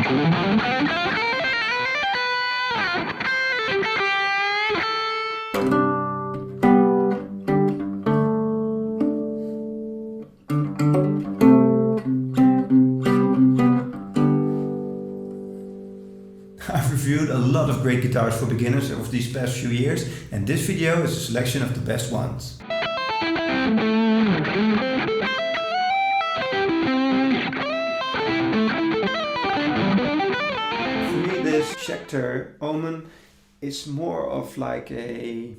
I've reviewed a lot of great guitars for beginners over these past few years, and this video is a selection of the best ones. For me, this Schecter Omen is more of like a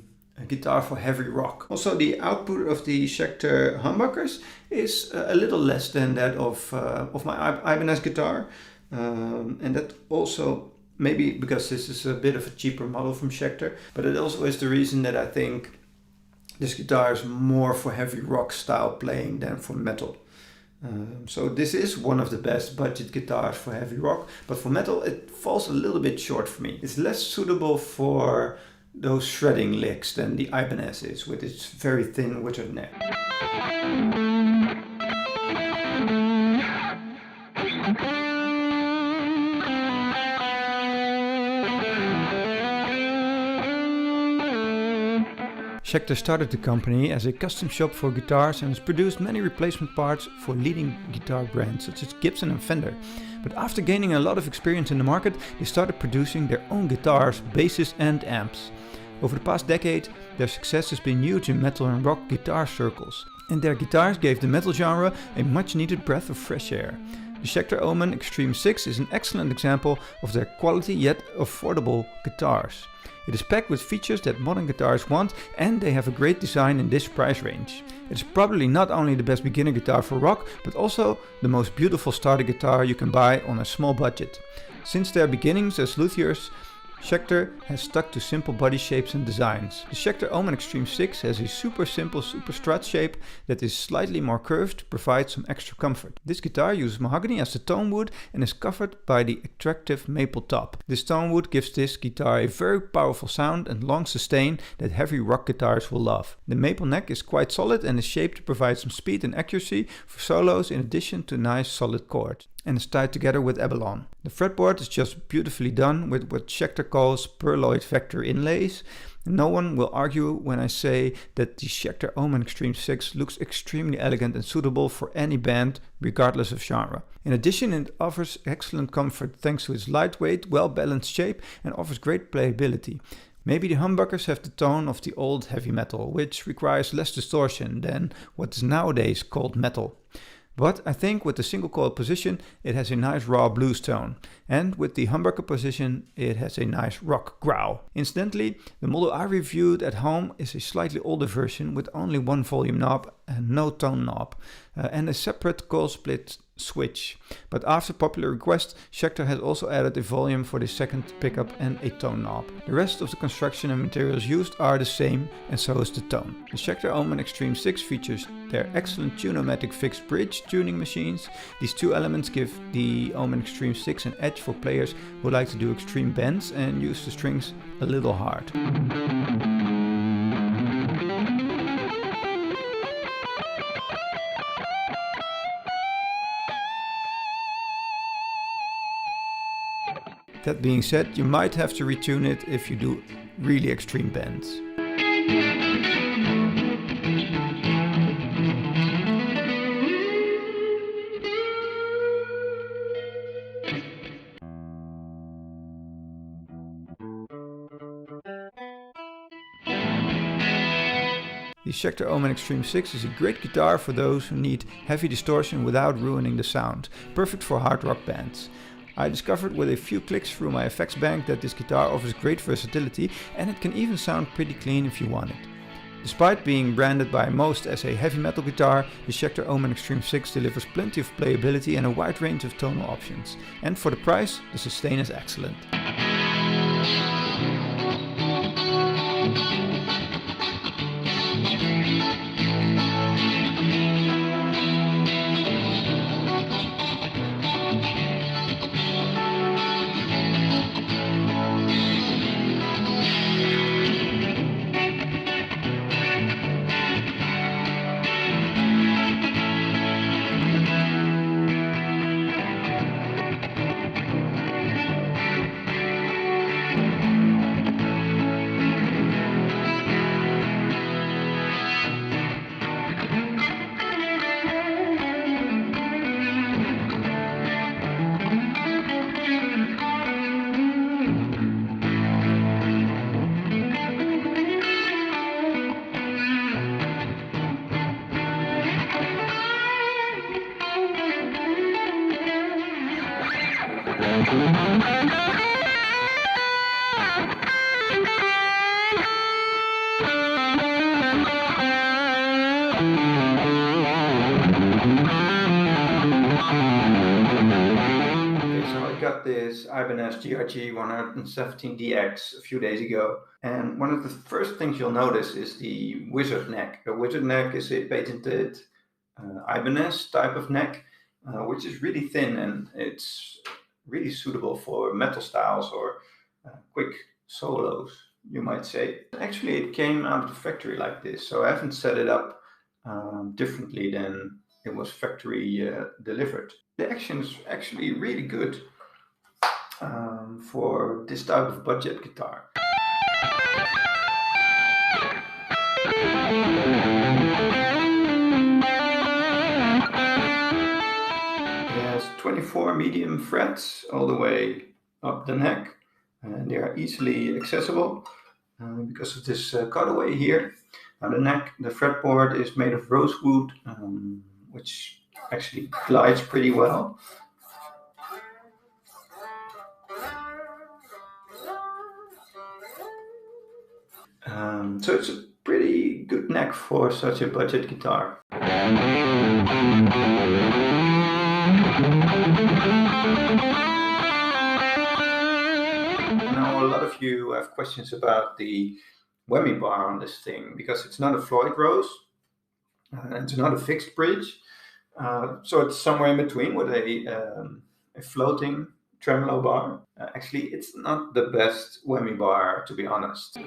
guitar for heavy rock. Also, the output of the Schecter humbuckers is a little less than that of my Ibanez guitar, and that also maybe because this is a bit of a cheaper model from Schecter, but it also is the reason that I think this guitar is more for heavy rock style playing than for metal. So this is one of the best budget guitars for heavy rock, but for metal it falls a little bit short for me. It's less suitable for those shredding licks than the Ibanez is, with its very thin withered neck. Schecter started the company as a custom shop for guitars and has produced many replacement parts for leading guitar brands such as Gibson and Fender. But after gaining a lot of experience in the market, they started producing their own guitars, basses and amps. Over the past decade, their success has been huge in metal and rock guitar circles, and their guitars gave the metal genre a much needed breath of fresh air. The Schecter Omen Extreme 6 is an excellent example of their quality yet affordable guitars. It is packed with features that modern guitars want, and they have a great design in this price range. It is probably not only the best beginner guitar for rock, but also the most beautiful starter guitar you can buy on a small budget. Since their beginnings as luthiers, Schecter has stuck to simple body shapes and designs. The Schecter Omen Extreme 6 has a super simple super strut shape that is slightly more curved to provide some extra comfort. This guitar uses mahogany as the tone wood and is covered by the attractive maple top. This tone wood gives this guitar a very powerful sound and long sustain that heavy rock guitars will love. The maple neck is quite solid and is shaped to provide some speed and accuracy for solos in addition to nice solid chords, and is tied together with abalone. The fretboard is just beautifully done with what Schecter calls pearloid vector inlays. No one will argue when I say that the Schecter Omen Extreme 6 looks extremely elegant and suitable for any band, regardless of genre. In addition, it offers excellent comfort thanks to its lightweight, well-balanced shape and offers great playability. Maybe the humbuckers have the tone of the old heavy metal, which requires less distortion than what is nowadays called metal. But I think with the single coil position it has a nice raw blues tone, and with the humbucker position it has a nice rock growl. Incidentally, the model I reviewed at home is a slightly older version with only one volume knob and no tone knob, and a separate coil split switch. But after popular request, Schecter has also added a volume for the second pickup and a tone knob. The rest of the construction and materials used are the same, and so is the tone. The Schecter Omen Extreme 6 features their excellent Tune-O-Matic fixed bridge tuning machines. These two elements give the Omen Extreme 6 an edge for players who like to do extreme bends and use the strings a little hard. That being said, you might have to retune it if you do really extreme bends. The Schecter Omen Extreme 6 is a great guitar for those who need heavy distortion without ruining the sound, perfect for hard rock bands. I discovered with a few clicks through my effects bank that this guitar offers great versatility, and it can even sound pretty clean if you want it. Despite being branded by most as a heavy metal guitar, the Schecter Omen Extreme 6 delivers plenty of playability and a wide range of tonal options. And for the price, the sustain is excellent. Got this Ibanez GRG170DX a few days ago, and one of the first things you'll notice is the wizard neck. The wizard neck is a patented Ibanez type of neck, which is really thin, and it's really suitable for metal styles or quick solos, you might say. Actually, it came out of the factory like this, so I haven't set it up differently than it was factory delivered. The action is actually really good for this type of budget guitar. It has 24 medium frets all the way up the neck, and they are easily accessible because of this cutaway here. Now the fretboard is made of rosewood, which actually glides pretty well. So it's a pretty good neck for such a budget guitar. Now a lot of you have questions about the whammy bar on this thing, because it's not a Floyd Rose, it's not a fixed bridge, so it's somewhere in between with a floating tremolo bar. Actually, it's not the best whammy bar, to be honest.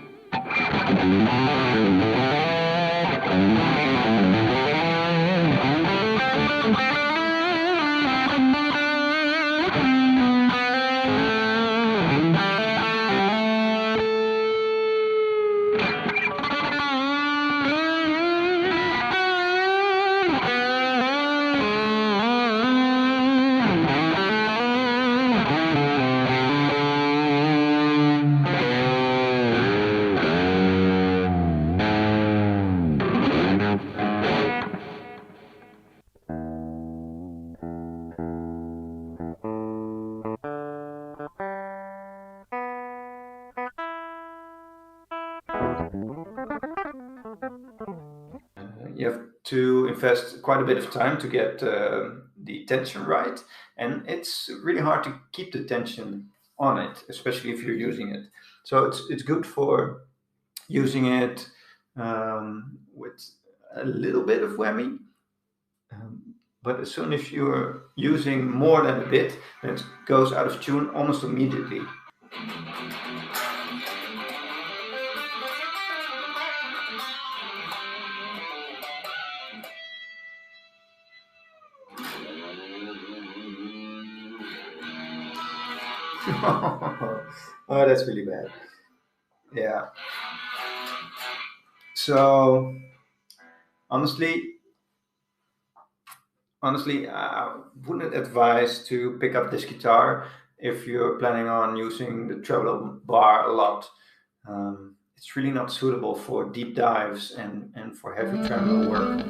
You have to invest quite a bit of time to get the tension right, and it's really hard to keep the tension on it, especially if you're using it. So it's good for using it with a little bit of whammy, but as soon as you're using more than a bit, then it goes out of tune almost immediately. Oh, that's really bad. Yeah. So honestly, I wouldn't advise to pick up this guitar if you're planning on using the treble bar a lot. It's really not suitable for deep dives and for heavy tremolo work.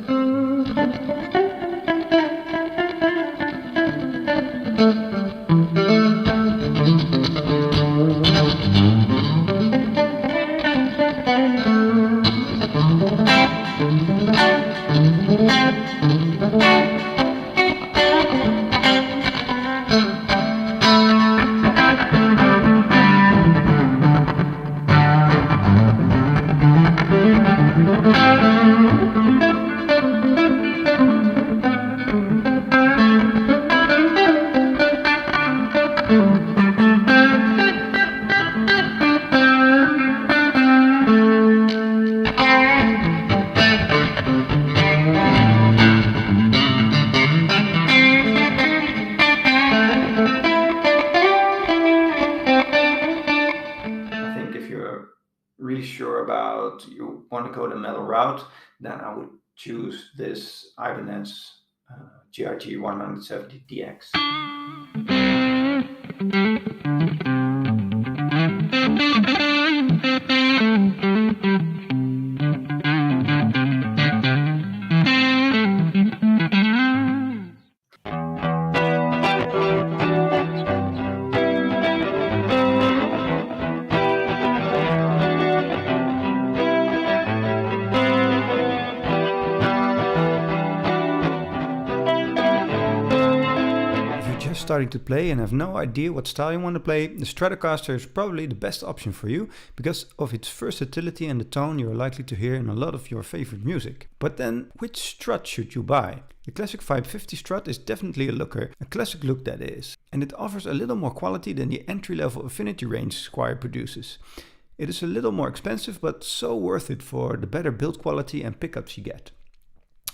Really sure about you want to go the metal route, then I would choose this Ibanez GRG170DX. just starting to play and have no idea what style you want to play, the Stratocaster is probably the best option for you because of its versatility and the tone you are likely to hear in a lot of your favorite music. But then, which Strat should you buy? The Classic 550 Strat is definitely a looker, a classic look that is, and it offers a little more quality than the entry-level Affinity range Squier produces. It is a little more expensive, but so worth it for the better build quality and pickups you get.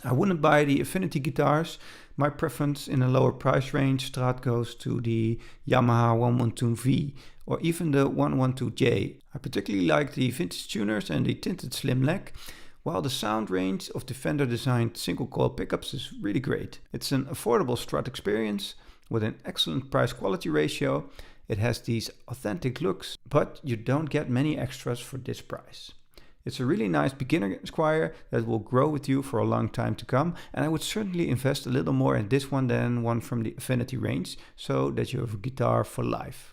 I wouldn't buy the Affinity guitars. My preference in a lower price range Strat goes to the Yamaha 112V or even the 112J. I particularly like the vintage tuners and the tinted slim neck, while the sound range of the Fender designed single coil pickups is really great. It's an affordable Strat experience with an excellent price quality ratio. It has these authentic looks, but you don't get many extras for this price. It's a really nice beginner Squier that will grow with you for a long time to come, and I would certainly invest a little more in this one than one from the Affinity range, so that you have a guitar for life.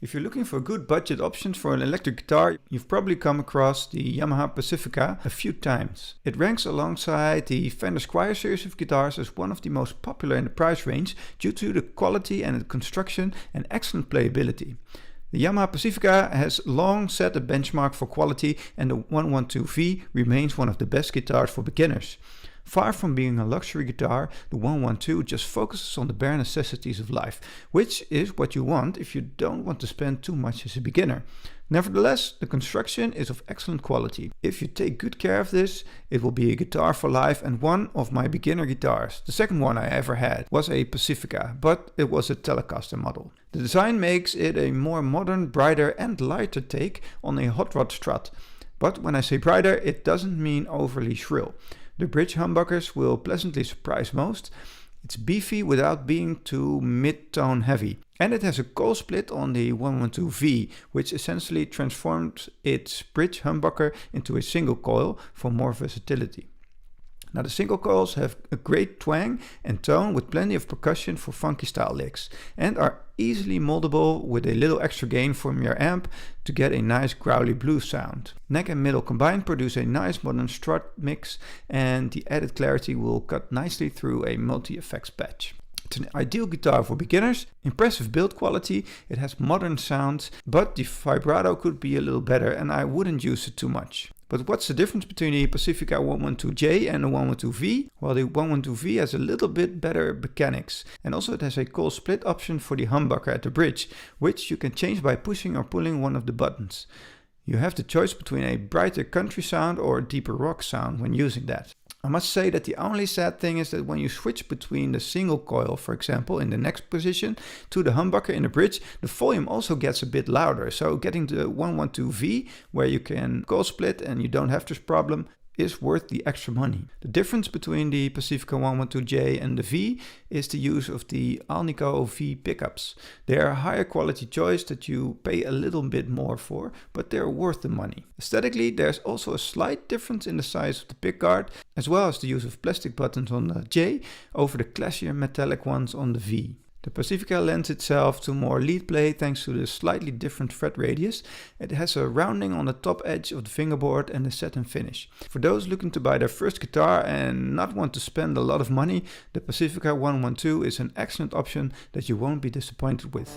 If you're looking for good budget options for an electric guitar, you've probably come across the Yamaha Pacifica a few times. It ranks alongside the Fender Squier series of guitars as one of the most popular in the price range due to the quality and the construction and excellent playability. The Yamaha Pacifica has long set a benchmark for quality, and the 112V remains one of the best guitars for beginners. Far from being a luxury guitar, the 112 just focuses on the bare necessities of life, which is what you want if you don't want to spend too much as a beginner. Nevertheless, the construction is of excellent quality. If you take good care of this, it will be a guitar for life and one of my beginner guitars. The second one I ever had was a Pacifica, but it was a Telecaster model. The design makes it a more modern, brighter and lighter take on a hot rod Strat. But when I say brighter, it doesn't mean overly shrill. The bridge humbuckers will pleasantly surprise most. It's beefy without being too mid-tone heavy. And it has a coil split on the 112V, which essentially transforms its bridge humbucker into a single coil for more versatility. Now the single coils have a great twang and tone with plenty of percussion for funky style licks, and are easily moldable with a little extra gain from your amp to get a nice growly blues sound. Neck and middle combined produce a nice modern Strat mix, and the added clarity will cut nicely through a multi-effects patch. It's an ideal guitar for beginners, impressive build quality, it has modern sounds, but the vibrato could be a little better and I wouldn't use it too much. But what's the difference between the Pacifica 112J and the 112V? Well, the 112V has a little bit better mechanics, and also it has a coil split option for the humbucker at the bridge, which you can change by pushing or pulling one of the buttons. You have the choice between a brighter country sound or a deeper rock sound when using that. I must say that the only sad thing is that when you switch between the single coil, for example, in the next position, to the humbucker in the bridge, the volume also gets a bit louder. So getting the 112V, where you can coil split and you don't have this problem, is worth the extra money. The difference between the Pacifica 112J and the V is the use of the Alnico V pickups. They are a higher quality choice that you pay a little bit more for, but they're worth the money. Aesthetically, there's also a slight difference in the size of the pickguard, as well as the use of plastic buttons on the J over the classier metallic ones on the V. The Pacifica lends itself to more lead play thanks to the slightly different fret radius. It has a rounding on the top edge of the fingerboard and a satin finish. For those looking to buy their first guitar and not want to spend a lot of money, the Pacifica 112 is an excellent option that you won't be disappointed with.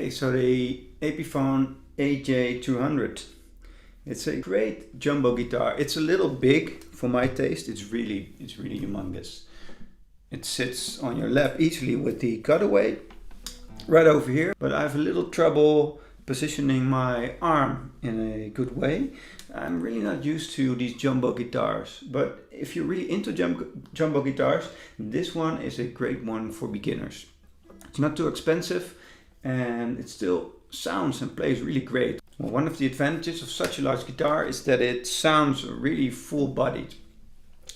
Okay, so the Epiphone EJ-200. It's a great jumbo guitar. It's a little big for my taste. It's really humongous. It sits on your lap easily with the cutaway right over here, but I have a little trouble positioning my arm in a good way. I'm really not used to these jumbo guitars, but if you're really into jumbo guitars, this one is a great one for beginners. It's not too expensive and it still sounds and plays really great. Well, one of the advantages of such a large guitar is that it sounds really full-bodied.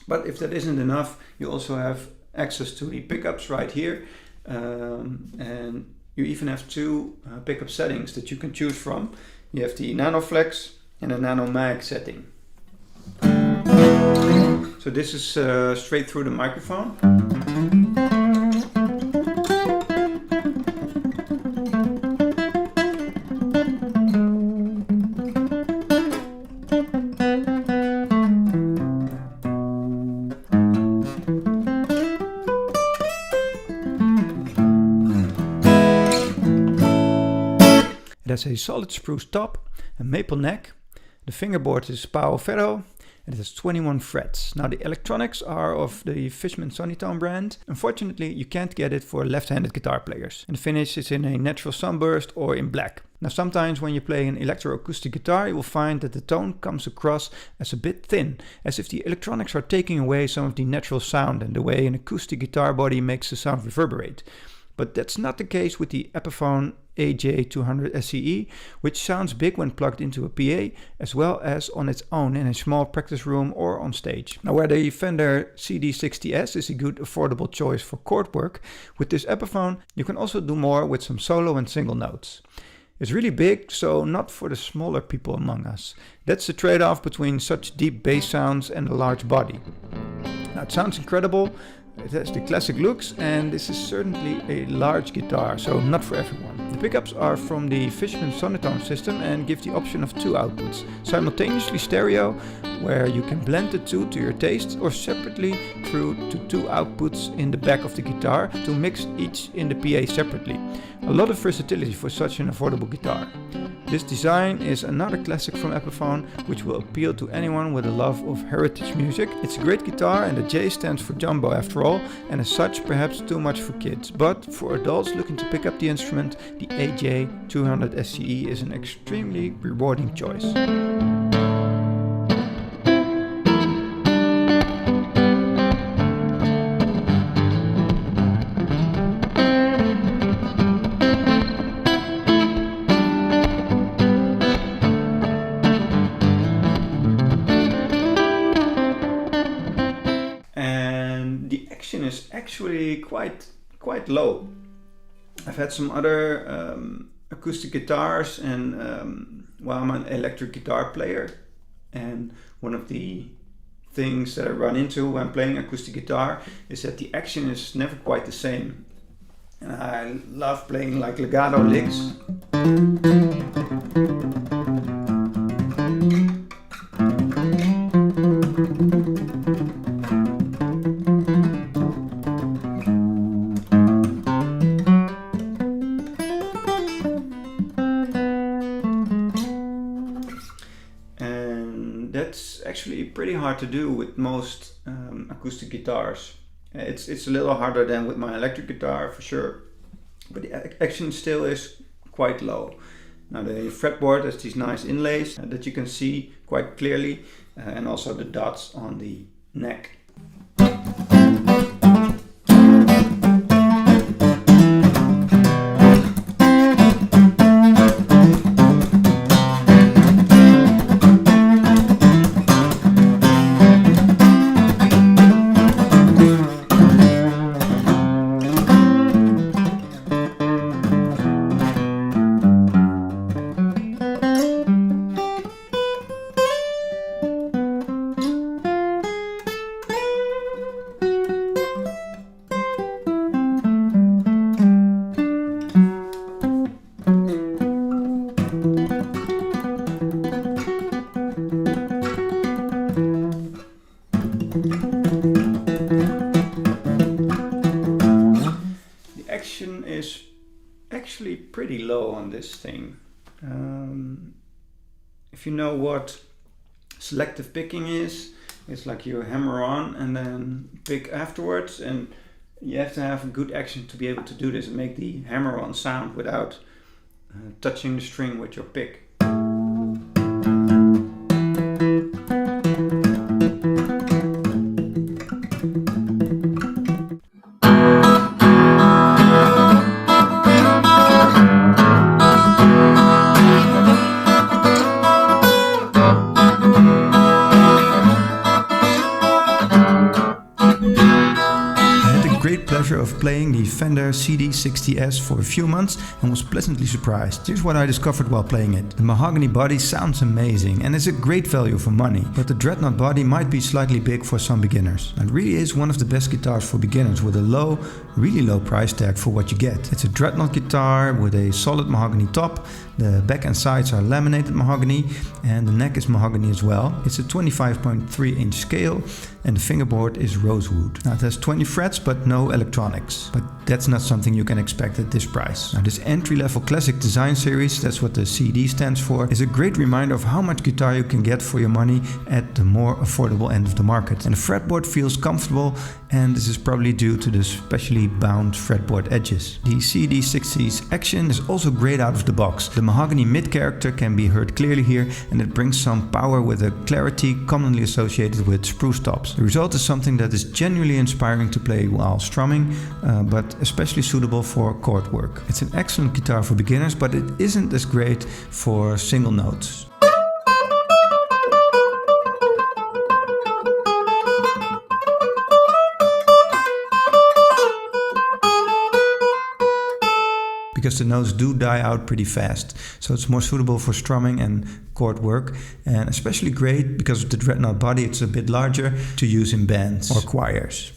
But if that isn't enough, you also have access to the pickups right here, and you even have two pickup settings that you can choose from. You have the Nano Flex and a Nano Mag setting. So this is straight through the microphone. It has a solid spruce top, a maple neck, the fingerboard is Pau Ferro, and it has 21 frets. Now the electronics are of the Fishman Sonitone brand. Unfortunately, you can't get it for left-handed guitar players. And the finish is in a natural sunburst or in black. Now sometimes when you play an electroacoustic guitar, you will find that the tone comes across as a bit thin, as if the electronics are taking away some of the natural sound and the way an acoustic guitar body makes the sound reverberate. But that's not the case with the Epiphone EJ-200 SCE, which sounds big when plugged into a PA, as well as on its own in a small practice room or on stage. Now where the Fender CD-60S is a good affordable choice for chord work, with this Epiphone you can also do more with some solo and single notes. It's really big, so not for the smaller people among us. That's the trade-off between such deep bass sounds and a large body. Now it sounds incredible. It has the classic looks, and this is certainly a large guitar, so not for everyone. The pickups are from the Fishman Sonitone system and give the option of two outputs, simultaneously stereo, where you can blend the two to your taste, or separately through to two outputs in the back of the guitar to mix each in the PA separately. A lot of versatility for such an affordable guitar. This design is another classic from Epiphone, which will appeal to anyone with a love of heritage music. It's a great guitar, and the J stands for jumbo after all, and as such perhaps too much for kids. But for adults looking to pick up the instrument, the EJ-200 SCE is an extremely rewarding choice. Is actually quite low. I've had some other acoustic guitars, and well, I'm an electric guitar player, and one of the things that I run into when playing acoustic guitar is that the action is never quite the same. And I love playing like legato licks. That's actually pretty hard to do with most acoustic guitars. It's a little harder than with my electric guitar for sure, but the action still is quite low. Now the fretboard has these nice inlays that you can see quite clearly, and also the dots on the neck. low on this thing. If you know what selective picking is, it's like you hammer on and then pick afterwards, and you have to have a good action to be able to do this and make the hammer on sound without touching the string with your pick. Of playing the Fender CD-60S for a few months and was pleasantly surprised. Here's what I discovered while playing it. The mahogany body sounds amazing and is a great value for money, but the dreadnought body might be slightly big for some beginners. It really is one of the best guitars for beginners with a low, really low price tag for what you get. It's a dreadnought guitar with a solid mahogany top. The back and sides are laminated mahogany and the neck is mahogany as well. It's a 25.3 inch scale and the fingerboard is rosewood. Now it has 20 frets but no electronics, but that's not something you can expect at this price. Now this entry-level classic design series, that's what the CD stands for, is a great reminder of how much guitar you can get for your money at the more affordable end of the market. And the fretboard feels comfortable, and this is probably due to the specially bound fretboard edges. The CD-60's action is also great out of the box. The mahogany mid character can be heard clearly here, and it brings some power with a clarity commonly associated with spruce tops. The result is something that is genuinely inspiring to play while strumming, but especially suitable for chord work. It's an excellent guitar for beginners, but it isn't as great for single notes. Because the notes do die out pretty fast, so it's more suitable for strumming and chord work, and especially great because of the dreadnought body. It's a bit larger to use in bands or choirs.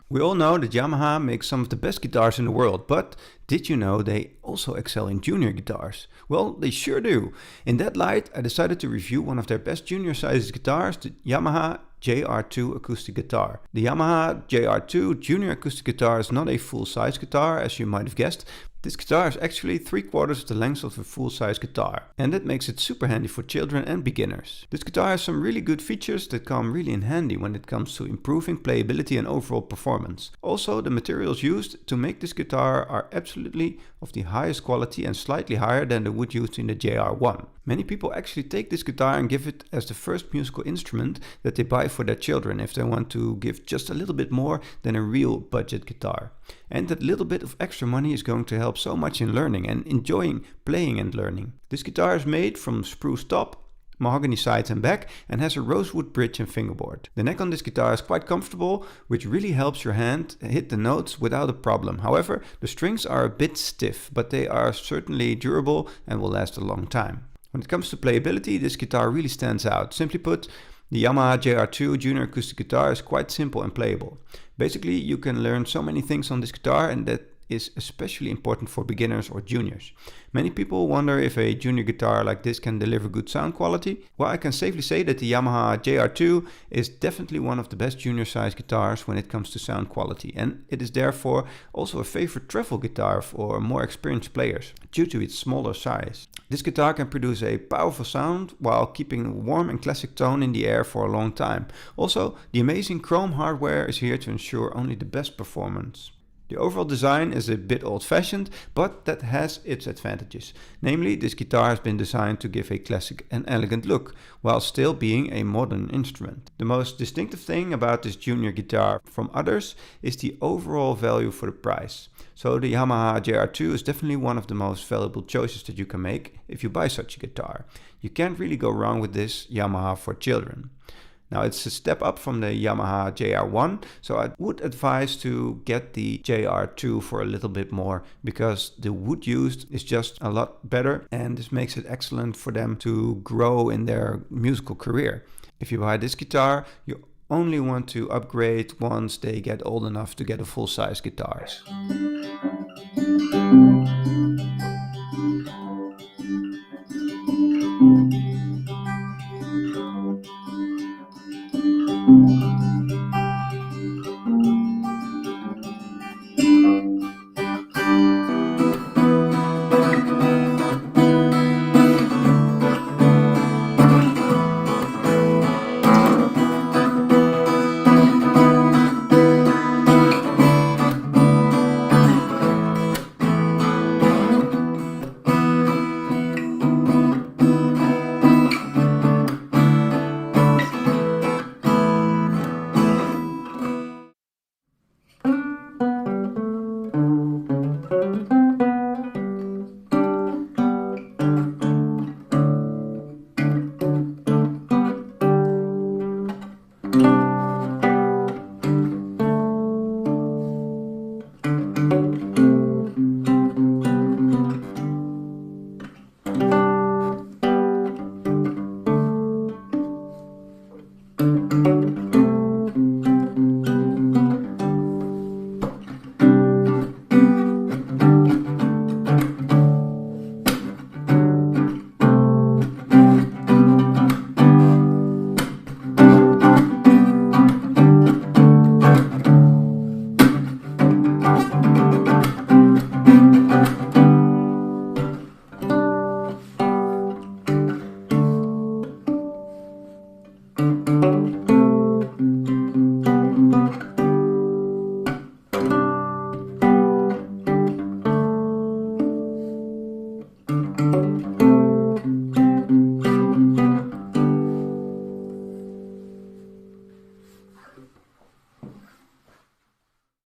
We all know that Yamaha makes some of the best guitars in the world, but did you know they also excel in junior guitars? Well, they sure do. In that light, I decided to review one of their best junior sized guitars, the Yamaha JR2 acoustic guitar. The Yamaha JR2 junior acoustic guitar is not a full-size guitar, as you might have guessed. This guitar is actually 3/4 of the length of a full-size guitar, and that makes it super handy for children and beginners. This guitar has some really good features that come really in handy when it comes to improving playability and overall performance. Also, the materials used to make this guitar are absolutely of the highest quality and slightly higher than the wood used in the JR1. Many people actually take this guitar and give it as the first musical instrument that they buy for their children if they want to give just a little bit more than a real budget guitar. And that little bit of extra money is going to help so much in learning and enjoying playing and learning. This guitar is made from spruce top, mahogany sides and back, and has a rosewood bridge and fingerboard. The neck on this guitar is quite comfortable, which really helps your hand hit the notes without a problem. However, the strings are a bit stiff, but they are certainly durable and will last a long time. When it comes to playability, this guitar really stands out. Simply put, the Yamaha JR2 Junior Acoustic Guitar is quite simple and playable. Basically, you can learn so many things on this guitar, and that is especially important for beginners or juniors. Many people wonder if a junior guitar like this can deliver good sound quality. Well, I can safely say that the Yamaha JR2 is definitely one of the best junior size guitars when it comes to sound quality, and it is therefore also a favorite travel guitar for more experienced players due to its smaller size. This guitar can produce a powerful sound while keeping a warm and classic tone in the air for a long time. Also, the amazing chrome hardware is here to ensure only the best performance. The overall design is a bit old-fashioned, but that has its advantages. Namely, this guitar has been designed to give a classic and elegant look, while still being a modern instrument. The most distinctive thing about this junior guitar from others is the overall value for the price. So the Yamaha JR2 is definitely one of the most valuable choices that you can make if you buy such a guitar. You can't really go wrong with this Yamaha for children. Now it's a step up from the Yamaha JR1, so I would advise to get the JR2 for a little bit more, because the wood used is just a lot better, and this makes it excellent for them to grow in their musical career. If you buy this guitar, you only want to upgrade once they get old enough to get a full-size guitars.